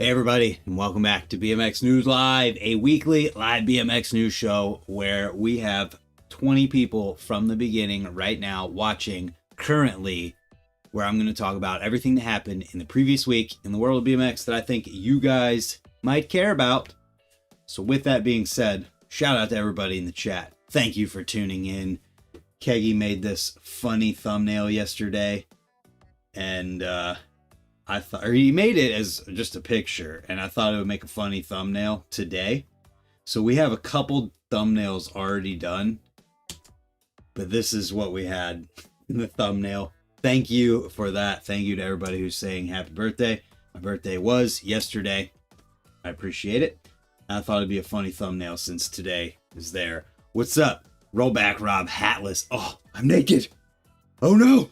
Hey everybody, and welcome back to BMX News Live, a weekly live BMX news show where we have 20 people from the beginning right now watching currently, where I'm going to talk about everything that happened in the previous week in the world of BMX that I think you guys might care about. So with that being said, shout out to everybody in the chat. Thank you for tuning in. Keggy made this funny thumbnail yesterday, and he made it as just a picture, and I thought it would make a funny thumbnail today. So we have a couple thumbnails already done, but this is what we had in the thumbnail. Thank you for that. Thank you to everybody who's saying happy birthday. My birthday was yesterday. I appreciate it. I thought it'd be a funny thumbnail since today is there. What's up? Rollback Rob, hatless. Oh, I'm naked. Oh no.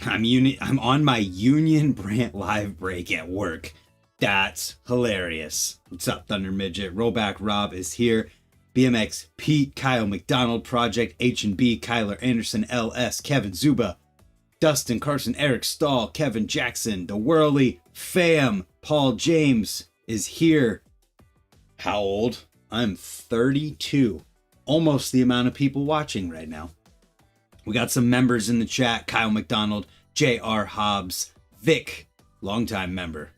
I'm on my Union Brant live break at work. That's hilarious. What's up, Thunder Midget? Rollback Rob is here. BMX Pete, Kyle McDonald, Project H&B, Kyler Anderson, LS, Kevin Zuba, Dustin Carson, Eric Stahl, Kevin Jackson, The Whirly Fam, Paul James is here. How old? I'm 32. Almost the amount of people watching right now. We got some members in the chat. Kyle McDonald, J.R. Hobbs, Vic, longtime member.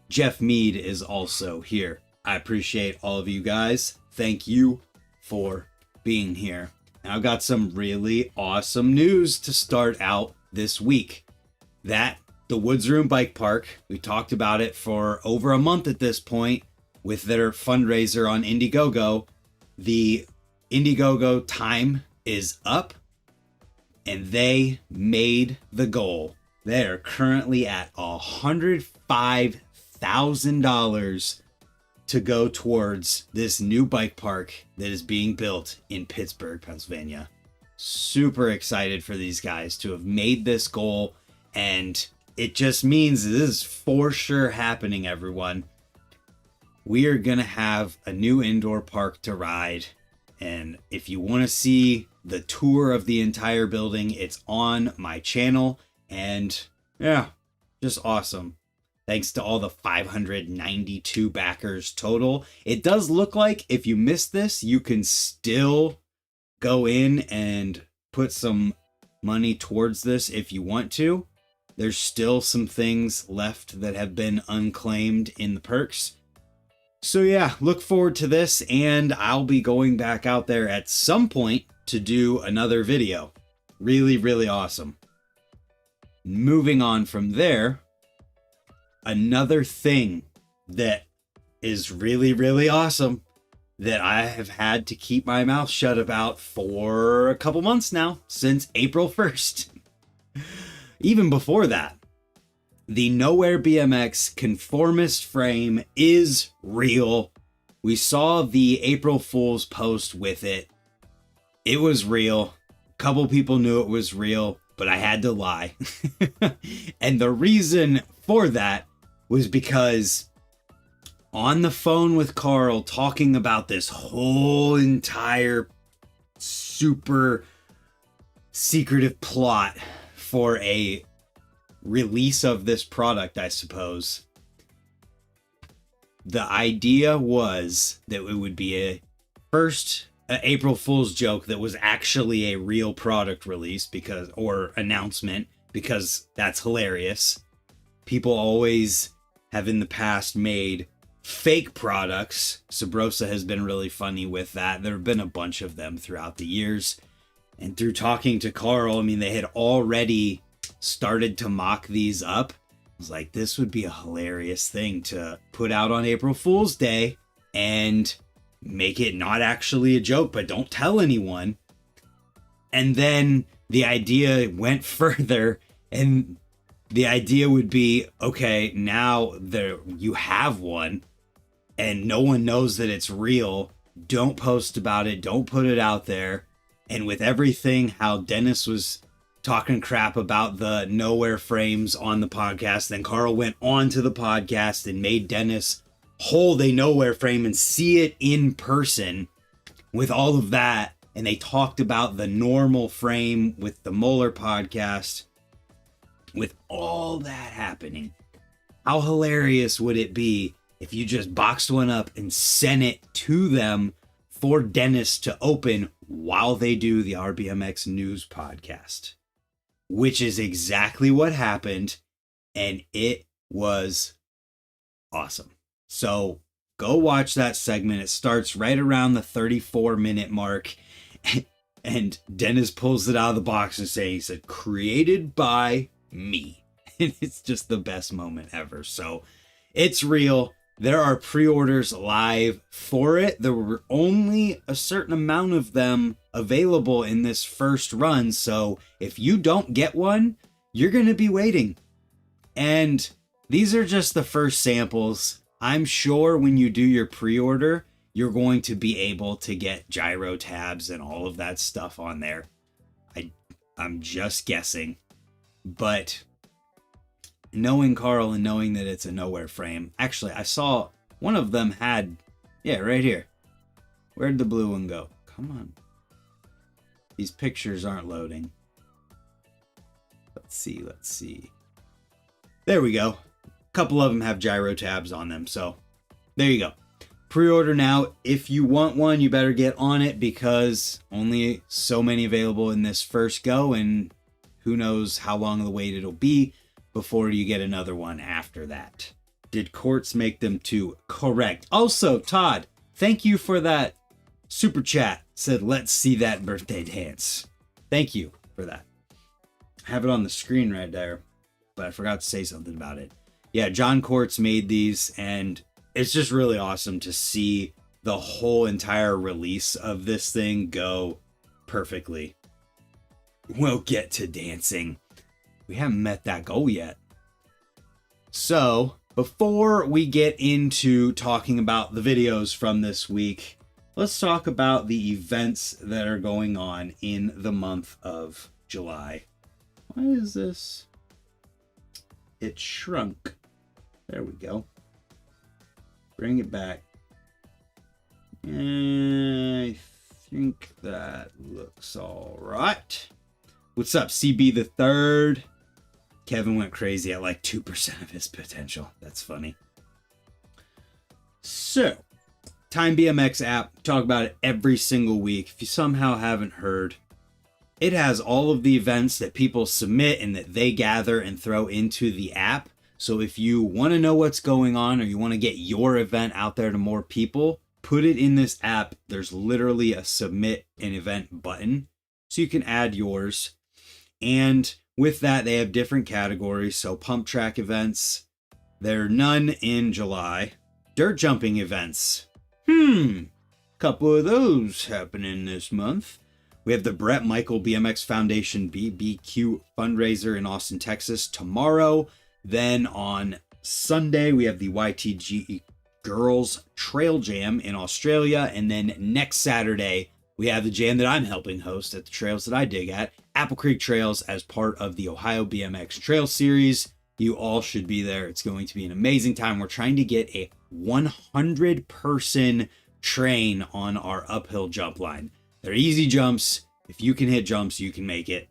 Jeff Mead is also here. I appreciate all of you guys. Thank you for being here. And I've got some really awesome news to start out this week. That the Woods Room Bike Park, we talked about it for over a month at this point with their fundraiser on Indiegogo. The Indiegogo time is up, and they made the goal. They're currently at $105,000 to go towards this new bike park that is being built in Pittsburgh, Pennsylvania. Super excited for these guys to have made this goal, and it just means this is for sure happening, everyone. We are going to have a new indoor park to ride, and if you want to see the tour of the entire building, it's on my channel, and yeah, just awesome. Thanks to all the 592 backers total. It does look like if you missed this, you can still go in and put some money towards this if you want to. There's still some things left that have been unclaimed in the perks. So yeah, look forward to this, and I'll be going back out there at some point to do another video. Really, really awesome. Moving on from there, another thing that is really, really awesome that I have had to keep my mouth shut about for a couple months now, since April 1st. Even before that, the Nowear BMX Conformist frame is real. We saw the April Fool's post with it. It was real. A couple people knew it was real, but I had to lie. And the reason for that was because on the phone with Carl talking about this whole entire super secretive plot for a release of this product, I suppose. The idea was that it would be a first April Fool's joke that was actually a real product release or announcement, because that's hilarious. People always have in the past made fake products. Sabrosa has been really funny with that. There have been a bunch of them throughout the years. And through talking to Carl, I mean, they had already started to mock these up. I was like, this would be a hilarious thing to put out on April Fool's Day and make it not actually a joke, but don't tell anyone. And then the idea went further, and the idea would be, okay, now you have one and no one knows that it's real. Don't post about it. Don't put it out there. And with everything, how Dennis was talking crap about the Nowear frames on the podcast, then Carl went on to the podcast and made Dennis hold a Nowear frame and see it in person with all of that. And they talked about the normal frame with the Moeller podcast. With all that happening, How hilarious would it be if you just boxed one up and sent it to them for Dennis to open while they do the RBMX News podcast? Which is exactly what happened, and it was awesome. So go watch that segment. It starts right around the 34-minute mark, and Dennis pulls it out of the box and he said, "Created by me." And it's just the best moment ever. So it's real. There are pre-orders live for it. There were only a certain amount of them available in this first run. So if you don't get one, you're going to be waiting. And these are just the first samples. I'm sure when you do your pre-order, you're going to be able to get gyro tabs and all of that stuff on there. I'm just guessing. But knowing Carl and knowing that it's a Nowear frame. Actually, I saw one of them had, yeah, right here. Where'd the blue one go? Come on. These pictures aren't loading. Let's see. There we go. A couple of them have gyro tabs on them, so there you go. Pre-order now. If you want one, you better get on it because only so many available in this first go, and who knows how long of the wait it'll be before you get another one after that. Did Quartz make them too? Correct. Also, Todd, thank you for that super chat. Said, let's see that birthday dance. Thank you for that. I have it on the screen right there, but I forgot to say something about it. Yeah, John Quartz made these, and it's just really awesome to see the whole entire release of this thing go perfectly. We'll get to dancing. We haven't met that goal yet. So, before we get into talking about the videos from this week, let's talk about the events that are going on in the month of July. Why is this? It shrunk. There we go. Bring it back. I think that looks all right. What's up, CB the Third? Kevin went crazy at like 2% of his potential. That's funny. So, Time BMX app. Talk about it every single week. If you somehow haven't heard, it has all of the events that people submit and that they gather and throw into the app. So if you want to know what's going on or you want to get your event out there to more people, put it in this app. There's literally a submit an event button. So you can add yours. And with that, they have different categories. So pump track events, there are none in July. Dirt jumping events. Couple of those happening this month. We have the Brett Michael BMX Foundation BBQ fundraiser in Austin, Texas tomorrow. Then on Sunday, we have the YTG Girls Trail Jam in Australia. And then next Saturday, we have the jam that I'm helping host at the trails that I dig at, Apple Creek Trails, as part of the Ohio BMX Trail Series. You all should be there. It's going to be an amazing time. We're trying to get a 100-person train on our uphill jump line. They're easy jumps. If you can hit jumps, you can make it.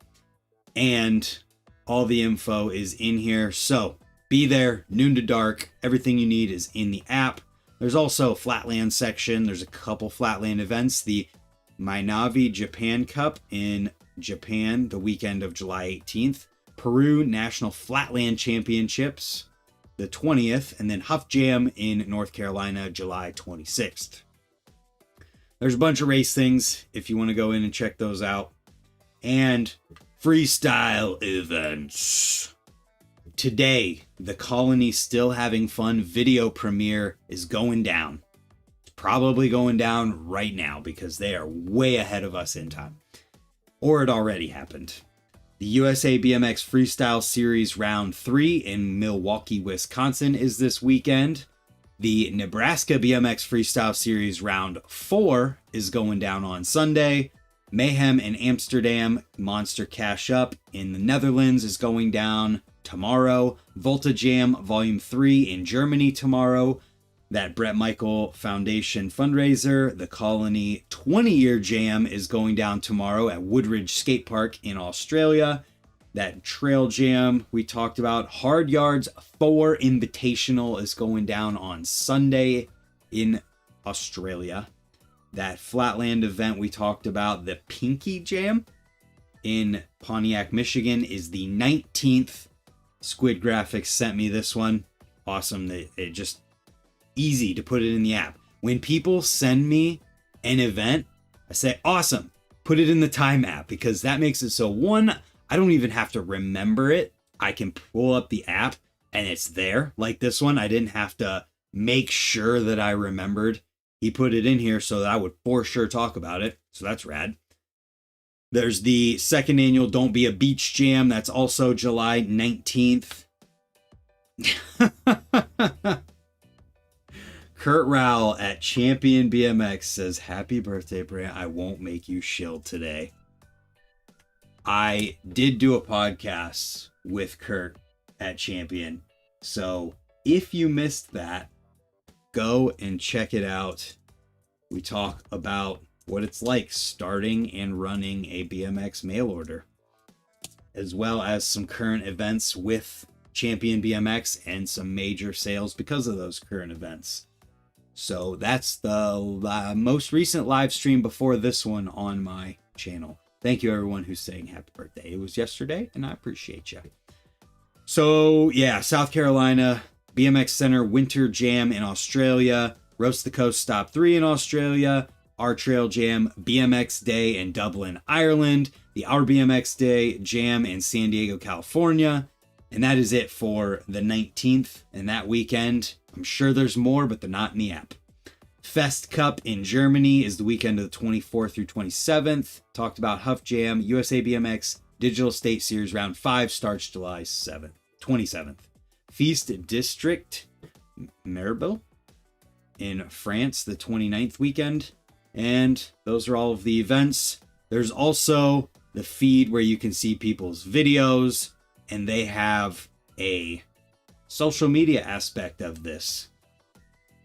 And all the info is in here. So be there, noon to dark. Everything you need is in the app. There's also a flatland section. There's a couple flatland events. The Minavi Japan Cup in Japan, the weekend of July 18th. Peru National Flatland Championships, the 20th. And then Huff Jam in North Carolina, July 26th. There's a bunch of race things if you want to go in and check those out. And freestyle events. Today, the Colony Still Having Fun video premiere is going down. It's probably going down right now because they are way ahead of us in time. Or it already happened. The USA BMX Freestyle Series Round 3 in Milwaukee, Wisconsin is this weekend. The Nebraska BMX Freestyle Series Round 4 is going down on Sunday. Mayhem in Amsterdam, Monster Cash Up in the Netherlands is going down tomorrow. Volta Jam Volume 3 in Germany tomorrow. That Brett Michael Foundation fundraiser, the Colony 20-year jam, is going down tomorrow at Woodridge Skate Park in Australia. That Trail Jam we talked about. Hard Yards 4 Invitational is going down on Sunday in Australia. That Flatland event we talked about, the Pinky Jam in Pontiac, Michigan, is the 19th. Squid Graphics sent me this one. Awesome. It just easy to put it in the app. When people send me an event, I say, awesome, put it in the Time app, because that makes it so, one, I don't even have to remember it. I can pull up the app and it's there. Like this one, I didn't have to make sure that I remembered. He put it in here so that I would for sure talk about it. So that's rad. There's the second annual Don't Be a Beach Jam. That's also July 19th. Kurt Rowell at Champion BMX says, happy birthday, Brant. I won't make you shill today. I did do a podcast with Kurt at Champion. So if you missed that, go and check it out. We talk about what it's like starting and running a BMX mail order, as well as some current events with Champion BMX and some major sales because of those current events. So that's the most recent live stream before this one on my channel. Thank you everyone who's saying happy birthday. It was yesterday and I appreciate you. So yeah, South Carolina, BMX Center Winter Jam in Australia, Roast the Coast Stop 3 in Australia, Our Trail Jam BMX Day in Dublin, Ireland, the Our BMX Day Jam in San Diego, California. And that is it for the 19th and that weekend. I'm sure there's more, but they're not in the app. Fest Cup in Germany is the weekend of the 24th through 27th. Talked about Huff Jam, USA BMX Digital State Series Round 5 starts July 27th. Feast District Maribel in France, the 29th weekend. And those are all of the events. There's also the feed where you can see people's videos, and they have a social media aspect of this.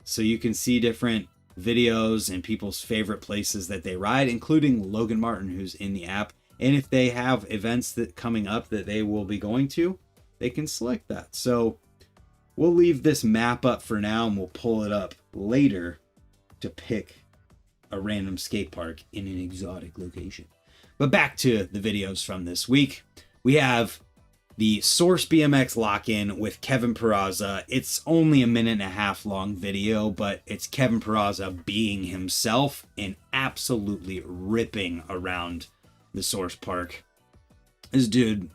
So you can see different videos and people's favorite places that they ride, including Logan Martin, who's in the app. And if they have events that coming up that they will be going to, they can select that. So we'll leave this map up for now and we'll pull it up later to pick a random skate park in an exotic location. But back to the videos from this week. We have the Source BMX lock-in with Kevin Peraza. It's only a 1.5 minute long video, but it's Kevin Peraza being himself and absolutely ripping around the Source Park. This dude,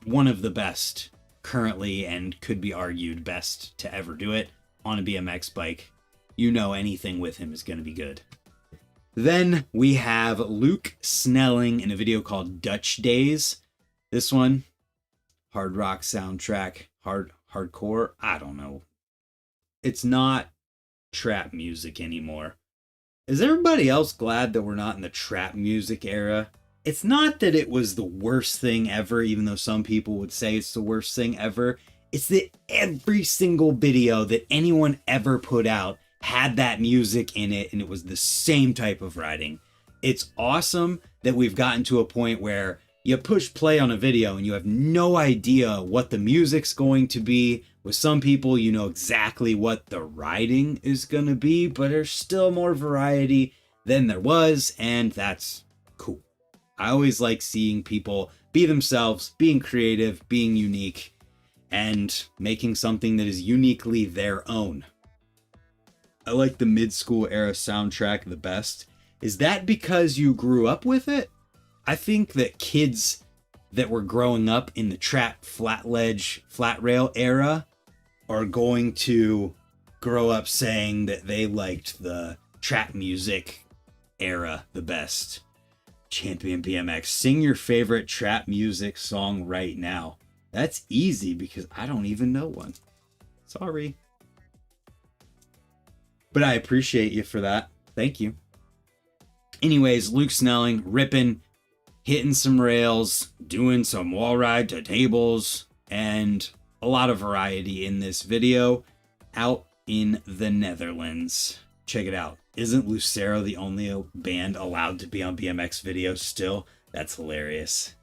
one of the best currently, and could be argued best to ever do it on a BMX bike. You know anything with him is going to be good. Then we have Luke Snelling in a video called Dutch Days. This one, hard rock soundtrack, hardcore, I don't know. It's not trap music anymore. Is everybody else glad that we're not in the trap music era? It's not that it was the worst thing ever, even though some people would say it's the worst thing ever. It's that every single video that anyone ever put out had that music in it, and it was the same type of riding. It's awesome that we've gotten to a point where you push play on a video and you have no idea what the music's going to be. With some people, you know exactly what the riding is going to be, but there's still more variety than there was, and that's cool. I always like seeing people be themselves, being creative, being unique, and making something that is uniquely their own. I like the mid-school era soundtrack the best. Is that because you grew up with it? I think that kids that were growing up in the trap, flat ledge, flat rail era are going to grow up saying that they liked the trap music era the best. Champion BMX, sing your favorite trap music song right now. That's easy because I don't even know one. Sorry. But I appreciate you for that. Thank you. Anyways, Luke Snelling, ripping, hitting some rails, doing some wall ride to tables, and a lot of variety in this video out in the Netherlands. Check it out. Isn't Lucero the only band allowed to be on BMX videos still? That's hilarious.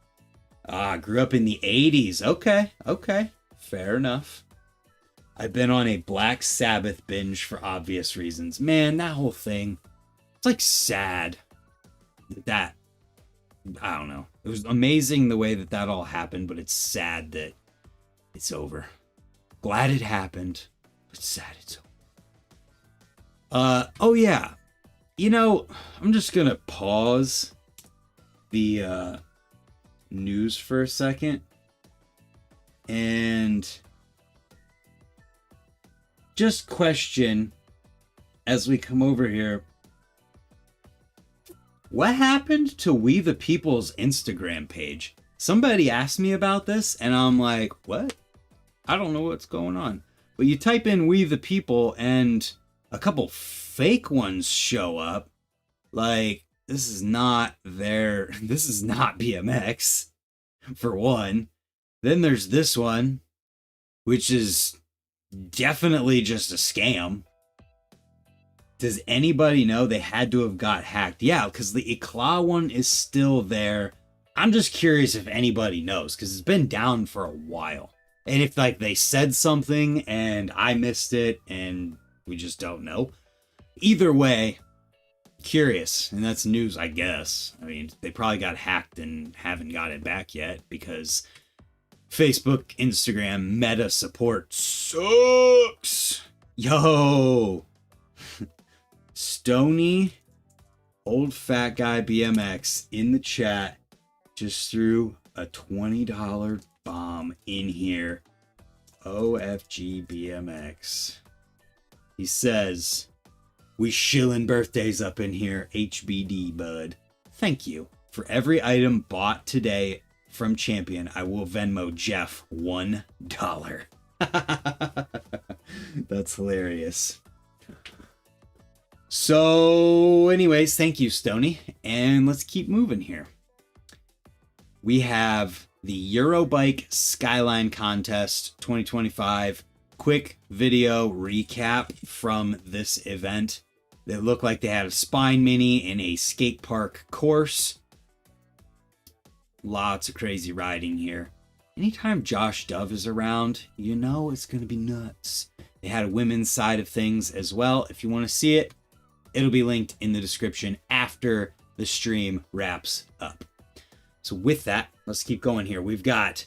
Grew up in the 80s. Okay, okay. Fair enough. I've been on a Black Sabbath binge for obvious reasons. Man, that whole thing, it's like sad. That, I don't know. It was amazing the way that all happened, but it's sad that it's over. Glad it happened, but sad it's over. Oh yeah. You know, I'm just gonna pause the news for a second and just question as we come over here, what happened to We the People's Instagram page? Somebody asked me about this and I'm like, what? I don't know what's going on. But you type in We the People and a couple fake ones show up. Like, this is not BMX, for one. Then there's this one, which is definitely just a scam. Does anybody know? They had to have got hacked. Yeah, because the Eclat one is still there. I'm just curious if anybody knows, because it's been down for a while. And if like they said something and I missed it and we just don't know. Either way, curious. And that's news, I guess. I mean, they probably got hacked and haven't got it back yet because Facebook, Instagram, Meta support sucks. Yo. Stony, old fat guy BMX in the chat just threw a $20 bomb in here. OFG BMX. He says, we shilling birthdays up in here. HBD, bud. Thank you. For every item bought today from Champion, I will Venmo Jeff $1. That's hilarious. So anyways, thank you, Stony. And let's keep moving here. We have the Eurobike Skyline Contest 2025. Quick video recap from this event. It looked like they had a Spine Mini in a skate park course. Lots of crazy riding here. Anytime Josh Dove is around, you know it's going to be nuts. They had a women's side of things as well. If you want to see it, it'll be linked in the description after the stream wraps up. So with that, let's keep going here. We've got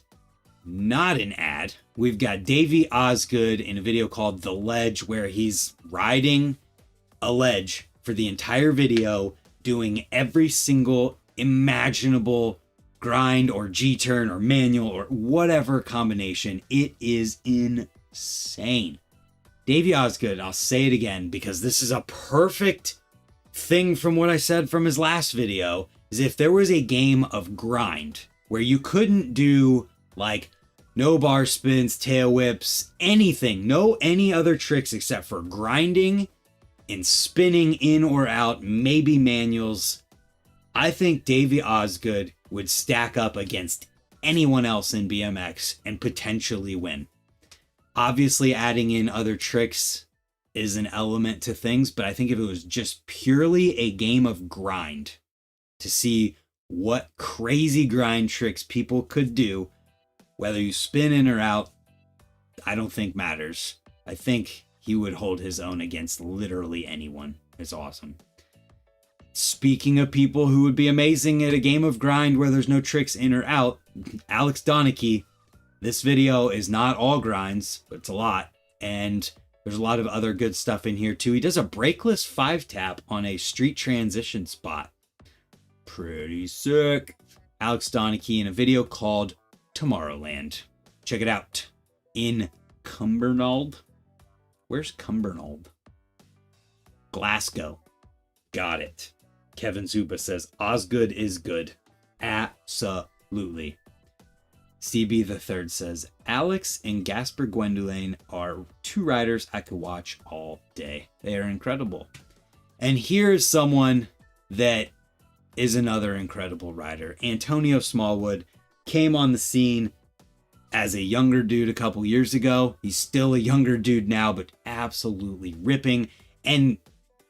not an ad. We've got Davey Osgood in a video called The Ledge, where he's riding a ledge for the entire video, doing every single imaginable grind or G-turn or manual or whatever combination. It is insane. Davey Osgood, I'll say it again because this is a perfect thing from what I said from his last video, is if there was a game of grind where you couldn't do like no bar spins, tail whips, anything, no any other tricks except for grinding and spinning in or out, maybe manuals, I think Davey Osgood would stack up against anyone else in BMX and potentially win. Obviously, adding in other tricks is an element to things, but I think if it was just purely a game of grind to see what crazy grind tricks people could do, whether you spin in or out, I don't think matters. I think he would hold his own against literally anyone. It's awesome. Speaking of people who would be amazing at a game of grind where there's no tricks in or out, Alex Donachie. This video is not all grinds, but it's a lot. And there's a lot of other good stuff in here too. He does a brakeless 5-tap on a street transition spot. Pretty sick. Alex Donachie in a video called Tomorrowland. Check it out. In Cumbernauld. Where's Cumbernauld? Glasgow. Got it. Kevin Zuba says, Osgood is good. Absolutely. CB the Third says, Alex and Gasper Gwendolyn are two riders I could watch all day. They are incredible. And here's someone that is another incredible rider. Antonio Smallwood came on the scene as a younger dude a couple years ago. He's still a younger dude now, but absolutely ripping. And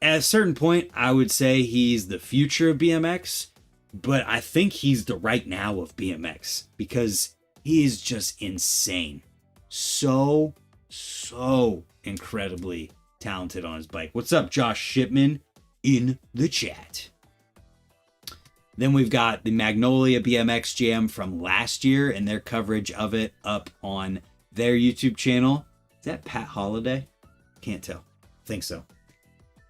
at a certain point, I would say he's the future of BMX. but I think he's the right now of BMX because he is just insane. So incredibly talented on his bike. What's up, Josh Shipman in the chat? Then we've got the Magnolia BMX Jam from last year and their coverage of it up on their YouTube channel. Is that Pat Holiday? Can't tell. I think so.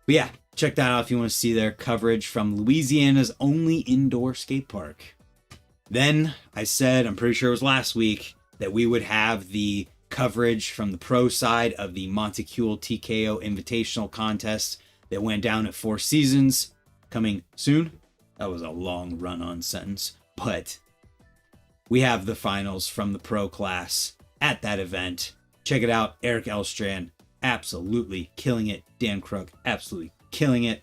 But yeah, check that out if you want to see their coverage from Louisiana's only indoor skate park. Then I said, I'm pretty sure it was last week, that we would have the coverage from the pro side of the Montecule TKO Invitational Contest that went down at Four Seasons coming soon. That was a long run-on sentence, but we have the finals from the pro class at that event. Check it out. Eric Elstrand, absolutely killing it. Dan Crook, absolutely killing it.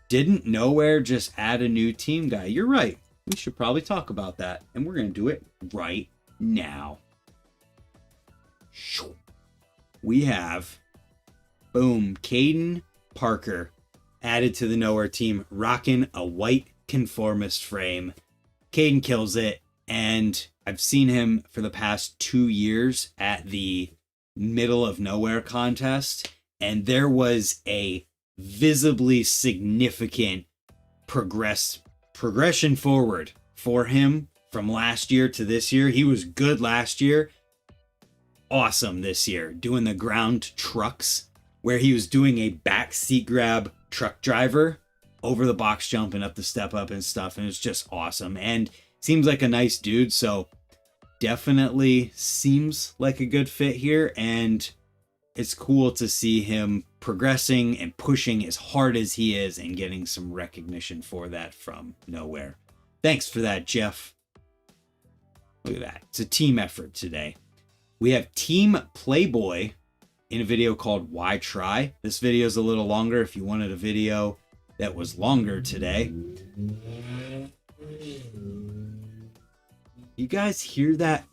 Didn't Nowear just add a new team guy? You're right. We should probably talk about that, and we're going to do it right now. We have, boom, Caden Parker added to the Nowear team, rocking a white Conformist frame. Caden kills it, and I've seen him for the past 2 years at the Middle of Nowhere contest, and there was a visibly significant progression forward for him from last year to this year. He was good last year, awesome this year, doing the ground trucks, where he was doing a back seat grab truck driver over the box jump and up the step up and stuff, and it's just awesome. And seems like a nice dude, so definitely seems like a good fit here, and it's cool to see him progressing and pushing as hard as he is and getting some recognition for that from Nowear. Thanks for that, Jeff. Look at that. It's a team effort today. We have Team Playboy in a video called Why Try. This video is a little longer if you wanted a video that was longer today. You guys hear that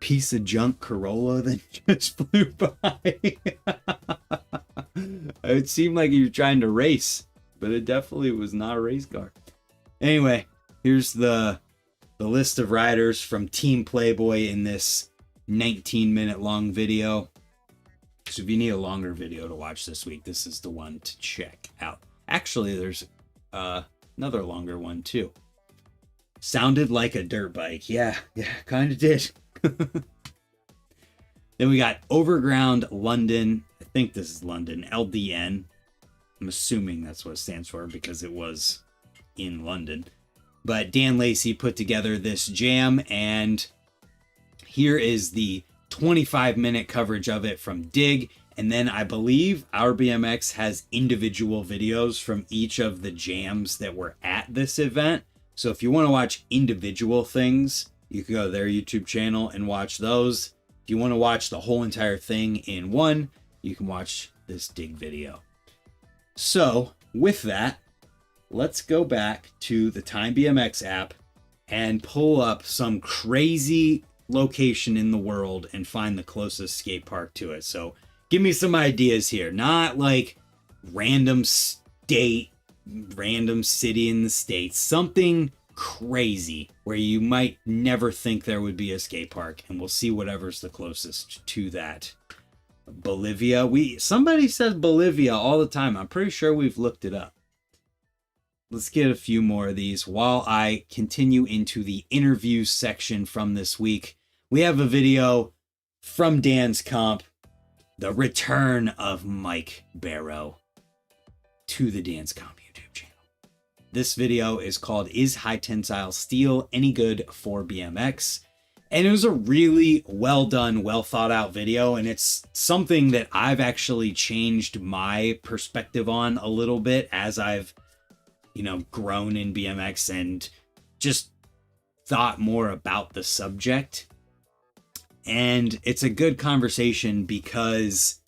piece of junk Corolla that just flew by? It seemed like you were trying to race, but it definitely was not a race car. Anyway, here's the list of riders from Team Playboy in this 19-minute long video. So if you need a longer video to watch this week, this is the one to check out. Actually, there's another longer one too. Sounded like a dirt bike. Yeah, kind of did. Then we got Overground London. I think this is London. LDN. I'm assuming that's what it stands for because it was in London. But Dan Lacey put together this jam, and here is the 25-minute coverage of it from Dig. And then I believe Our BMX has individual videos from each of the jams that were at this event. So if you want to watch individual things, you can go to their YouTube channel and watch those. If you want to watch the whole entire thing in one, you can watch this Dig video. So with that, let's go back to the Time BMX app and pull up some crazy location in the world and find the closest skate park to it. So give me some ideas here. Not like random state, random city in the States. Something crazy where you might never think there would be a skate park, and we'll see whatever's the closest to that. Bolivia. Somebody says Bolivia all the time. I'm pretty sure we've looked it up. Let's get a few more of these while I continue into the interview section from this week. We have a video from Dan's Comp, the return of Mike Barrow to the Dan's Comp YouTube channel. This video is called Is High Tensile Steel Any Good for BMX? And it was a really well done, well thought out video. And it's something that I've actually changed my perspective on a little bit as I've grown in BMX and just thought more about the subject. And it's a good conversation because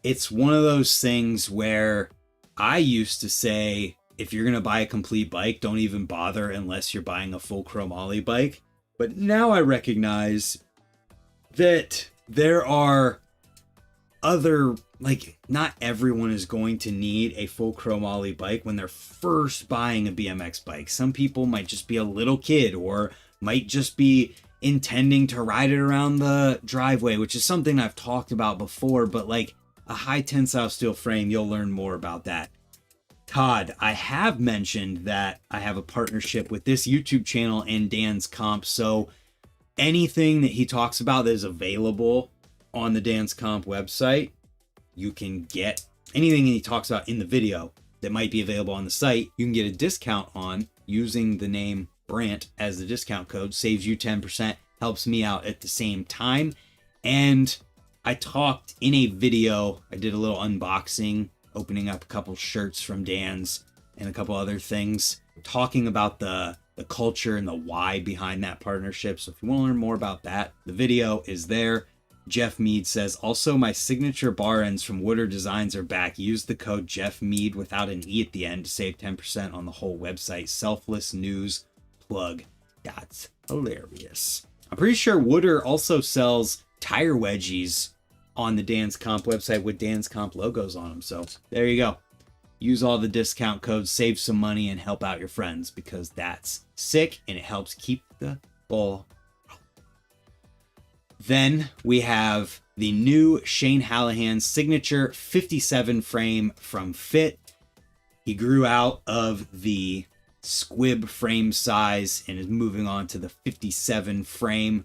it's one of those things where I used to say, if you're going to buy a complete bike, don't even bother unless you're buying a full chrome ollie bike. But now I recognize that there are other, like, not everyone is going to need a full chromoly bike when they're first buying a BMX bike. Some people might just be a little kid or might just be intending to ride it around the driveway, which is something I've talked about before, but like a high tensile steel frame, you'll learn more about that. Todd, I have mentioned that I have a partnership with this YouTube channel and Dan's Comp, so anything that he talks about that is available on the Dan's Comp website, you can get anything he talks about in the video that might be available on the site. You can get a discount on using the name Brant as the discount code. Saves you 10%, helps me out at the same time. And I talked in a video, I did a little unboxing, opening up a couple shirts from Dan's and a couple other things, talking about the culture and the why behind that partnership. So if you want to learn more about that, the video is there. Jeff Mead says, also my signature bar ends from Wooder Designs are back. Use the code Jeff Mead without an E at the end to save 10% on the whole website. Selfless news plug. That's hilarious. I'm pretty sure Wooder also sells tire wedgies on the Dan's Comp website with Dan's Comp logos on them. So there you go. Use all the discount codes, save some money, and help out your friends because that's sick and it helps keep the ball. Then we have the new Shane Hallahan signature 57 frame from Fit. He grew out of the squib frame size and is moving on to the 57 frame.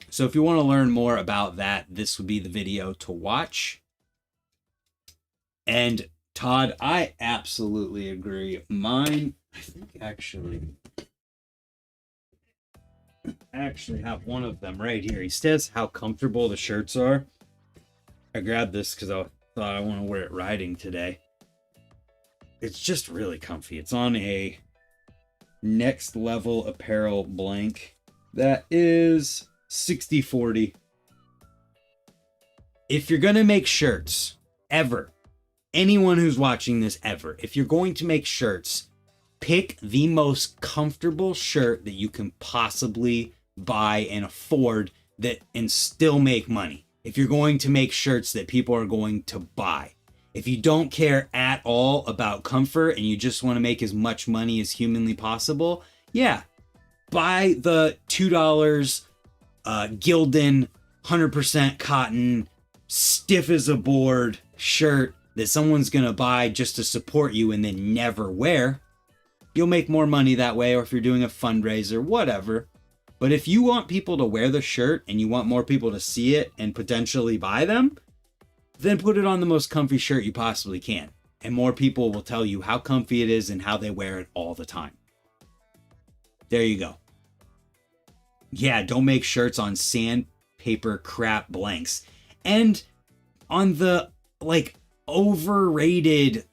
So if you want to learn more about that, this would be the video to watch. And Todd, I absolutely agree. Mine, I think actually have one of them right here. He says how comfortable the shirts are. I grabbed this because I thought I want to wear it riding today. It's just really comfy. It's on a Next Level Apparel blank that is 60/40. If you're gonna make shirts ever, anyone who's watching this ever, if you're going to make shirts, pick the most comfortable shirt that you can possibly buy and afford that and still make money. If you're going to make shirts that people are going to buy. If you don't care at all about comfort and you just want to make as much money as humanly possible, yeah, buy the $2 Gildan 100% cotton, stiff as a board shirt that someone's going to buy just to support you and then never wear. You'll make more money that way, or if you're doing a fundraiser, whatever. But if you want people to wear the shirt and you want more people to see it and potentially buy them, then put it on the most comfy shirt you possibly can. And more people will tell you how comfy it is and how they wear it all the time. There you go. Yeah, don't make shirts on sandpaper crap blanks. And on the, like, overrated,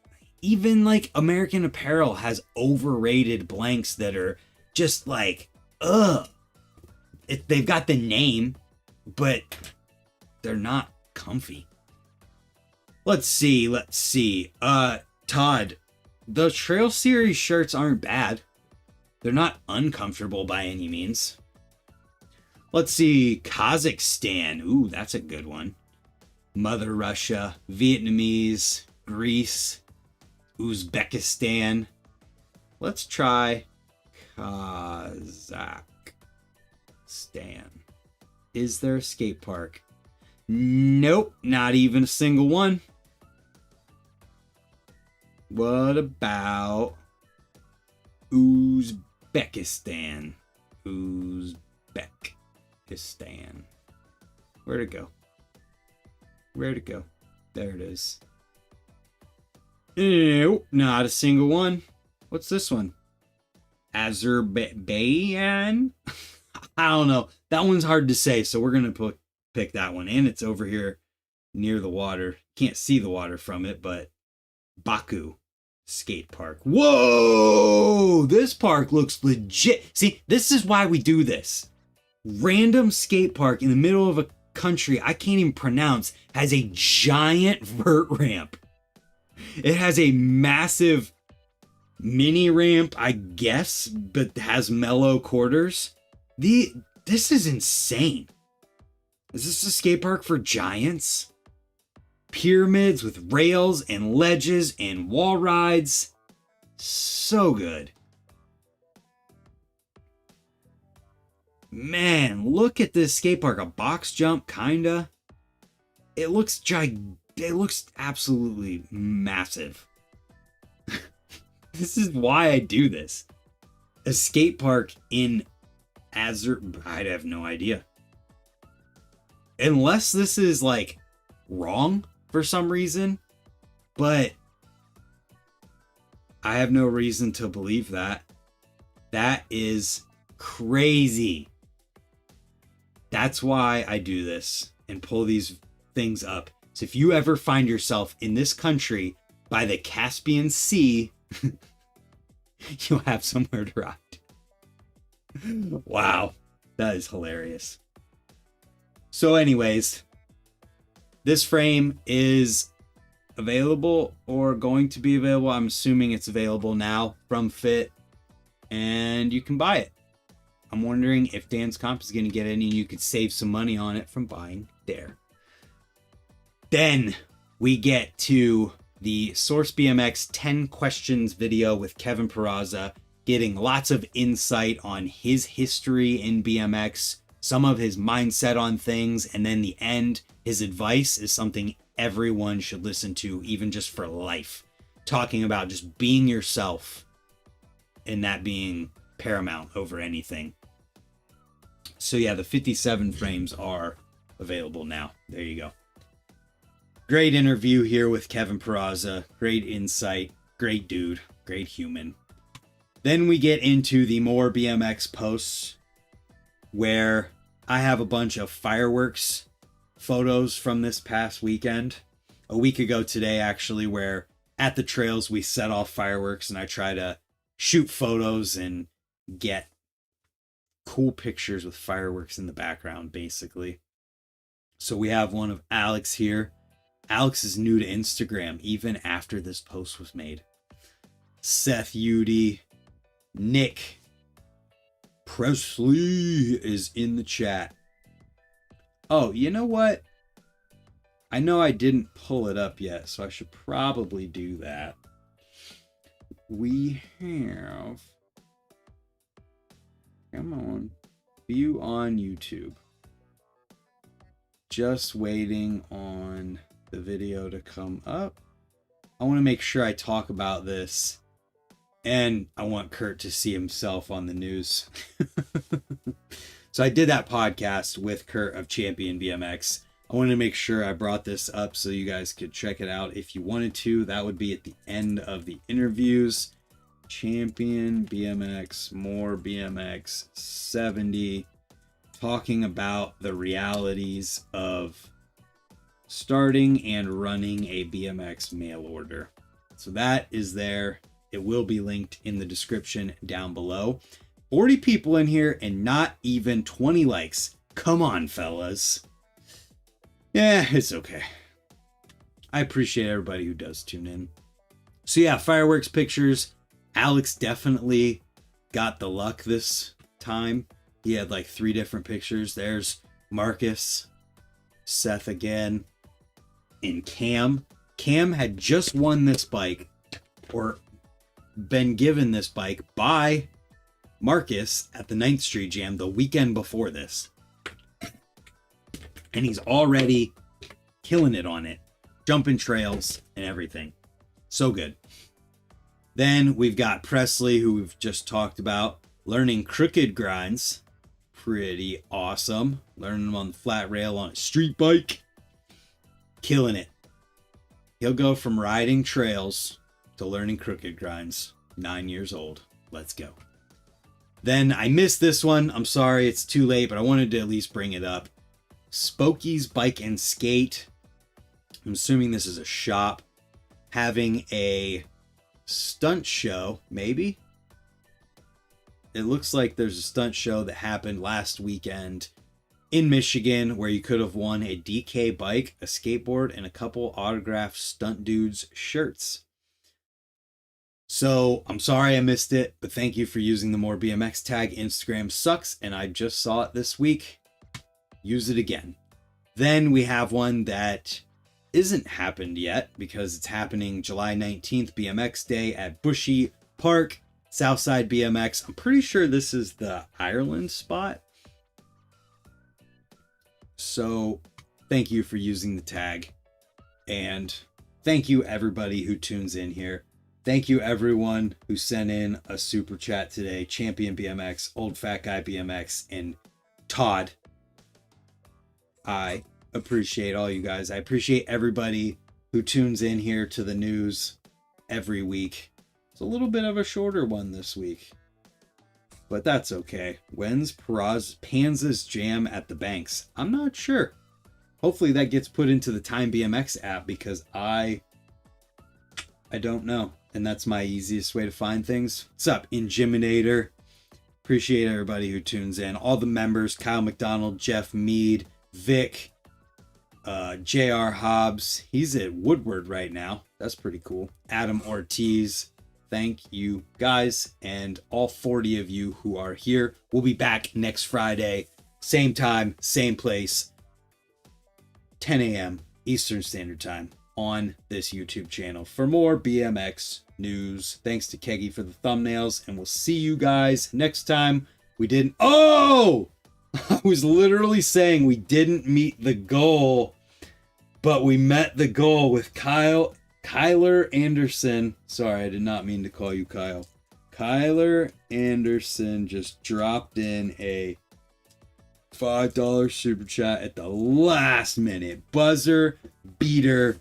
even like American Apparel has overrated blanks that are just like, ugh. They've got the name, but they're not comfy. Let's see. Todd, the Trail Series shirts aren't bad. They're not uncomfortable by any means. Let's see. Kazakhstan. Ooh, that's a good one. Mother Russia, Vietnamese, Greece, Uzbekistan. Let's try Kazakhstan. Is there a skate park? Nope, not even a single one. What about Uzbekistan? Uzbekistan. Where'd it go? There it is. Nope, not a single one. What's this one? Azerbaijan? I don't know. That one's hard to say, so we're going to pick that one. And it's over here near the water. Can't see the water from it, but Baku skate park. Whoa! This park looks legit. See, this is why we do this. Random skate park in the middle of a country I can't even pronounce has a giant vert ramp. It has a massive mini ramp, I guess, but has mellow quarters. This is insane. Is this a skate park for giants? pyramids with rails and ledges and wall rides. So good. Man, look at this skate park. A box jump, kinda. It looks it looks absolutely massive. This is why I do this. A skate park in I have no idea. Unless this is like wrong for some reason, but I have no reason to believe that. That is crazy. That's why I do this and pull these things up. So if you ever find yourself in this country by the Caspian Sea, you'll have somewhere to ride. Wow, that is hilarious. So anyways, this frame is available or going to be available. I'm assuming it's available now from Fit, and you can buy it. I'm wondering if Dan's Comp is going to get any and you could save some money on it from buying there. Then we get to the Source BMX 10 questions video with Kevin Peraza, getting lots of insight on his history in BMX, some of his mindset on things, and then the end, his advice is something everyone should listen to, even just for life. Talking about just being yourself and that being paramount over anything. So yeah, the 57 frames are available now. There you go. Great interview here with Kevin Peraza. Great insight. Great dude. Great human. Then we get into the more BMX posts where I have a bunch of fireworks photos from this past weekend. A week ago today, actually, where at the trails we set off fireworks and I try to shoot photos and get cool pictures with fireworks in the background, basically. So we have one of Alex here. Alex is new to Instagram even after this post was made. Seth Udy, Nick Presley is in the chat. Oh, you know what? I know I didn't pull it up yet, so I should probably do that. We have... Come on. View on YouTube. Just waiting on the video to come up. I want to make sure I talk about this. And I want Kurt to see himself on the news. So I did that podcast with Kurt of Champion BMX. I wanted to make sure I brought this up so you guys could check it out if you wanted to. That would be at the end of the interviews. Champion BMX, more BMX 70, talking about the realities of starting and running a BMX mail order. So that is there. It will be linked in the description down below. 40 people in here and not even 20 likes. Come on, fellas. Yeah, it's okay. I appreciate everybody who does tune in. So yeah, fireworks pictures. Alex definitely got the luck this time. He had like 3 different pictures. There's Marcus, Seth again, and Cam. Cam had just won this bike, or been given this bike by Marcus at the 9th Street Jam the weekend before this. And he's already killing it on it. Jumping trails and everything. So good. Then we've got Presley, who we've just talked about, learning crooked grinds. Pretty awesome. Learning them on the flat rail on a street bike. Killing it. He'll go from riding trails to learning crooked grinds. 9 years old. Let's go. Then I missed this one. I'm sorry, it's too late, but I wanted to at least bring it up. Spokey's Bike and Skate. I'm assuming this is a shop having a stunt show, maybe? It looks like there's a stunt show that happened last weekend in Michigan where you could have won a DK bike, a skateboard, and a couple autographed stunt dudes shirts. So I'm sorry I missed it, but thank you for using the More BMX tag. Instagram sucks, and I just saw it this week. Use it again. Then we have one that isn't happened yet because it's happening July 19th, BMX Day at Bushy Park, Southside BMX. I'm pretty sure this is the Ireland spot. So thank you for using the tag. And thank you everybody who tunes in here. Thank you everyone who sent in a super chat today. Champion BMX, Old Fat Guy BMX, and Todd. I appreciate all you guys. I appreciate everybody who tunes in here to the news every week. It's a little bit of a shorter one this week, but that's okay. When's Panza's Jam at the Banks? I'm not sure. Hopefully that gets put into the Time BMX app because I don't know. And that's my easiest way to find things. What's up, Ingiminator? Appreciate everybody who tunes in. All the members, Kyle McDonald, Jeff Mead, Vic, J.R. Hobbs. He's at Woodward right now. That's pretty cool. Adam Ortiz. Thank you guys. And all 40 of you who are here. We'll be back next Friday. Same time, same place. 10 a.m. Eastern Standard Time on this YouTube channel for more BMX news. Thanks to Keggy for the thumbnails, and we'll see you guys next time. We didn't. Oh, I was literally saying we didn't meet the goal, but we met the goal with Kyler Anderson. Sorry, I did not mean to call you Kyle. Kyler Anderson just dropped in a $5 super chat at the last minute. Buzzer beater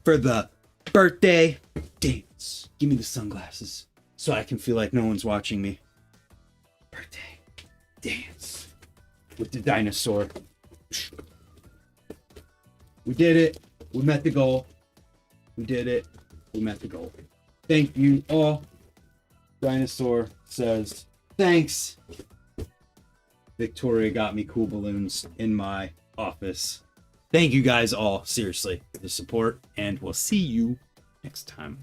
for the birthday dance. Give me the sunglasses so I can feel like no one's watching me. Birthday dance with the dinosaur. We did it. We met the goal. We did it. We met the goal. Thank you all. Dinosaur says thanks. Victoria got me cool balloons in my office. Thank you guys all, seriously, for the support, and we'll see you next time.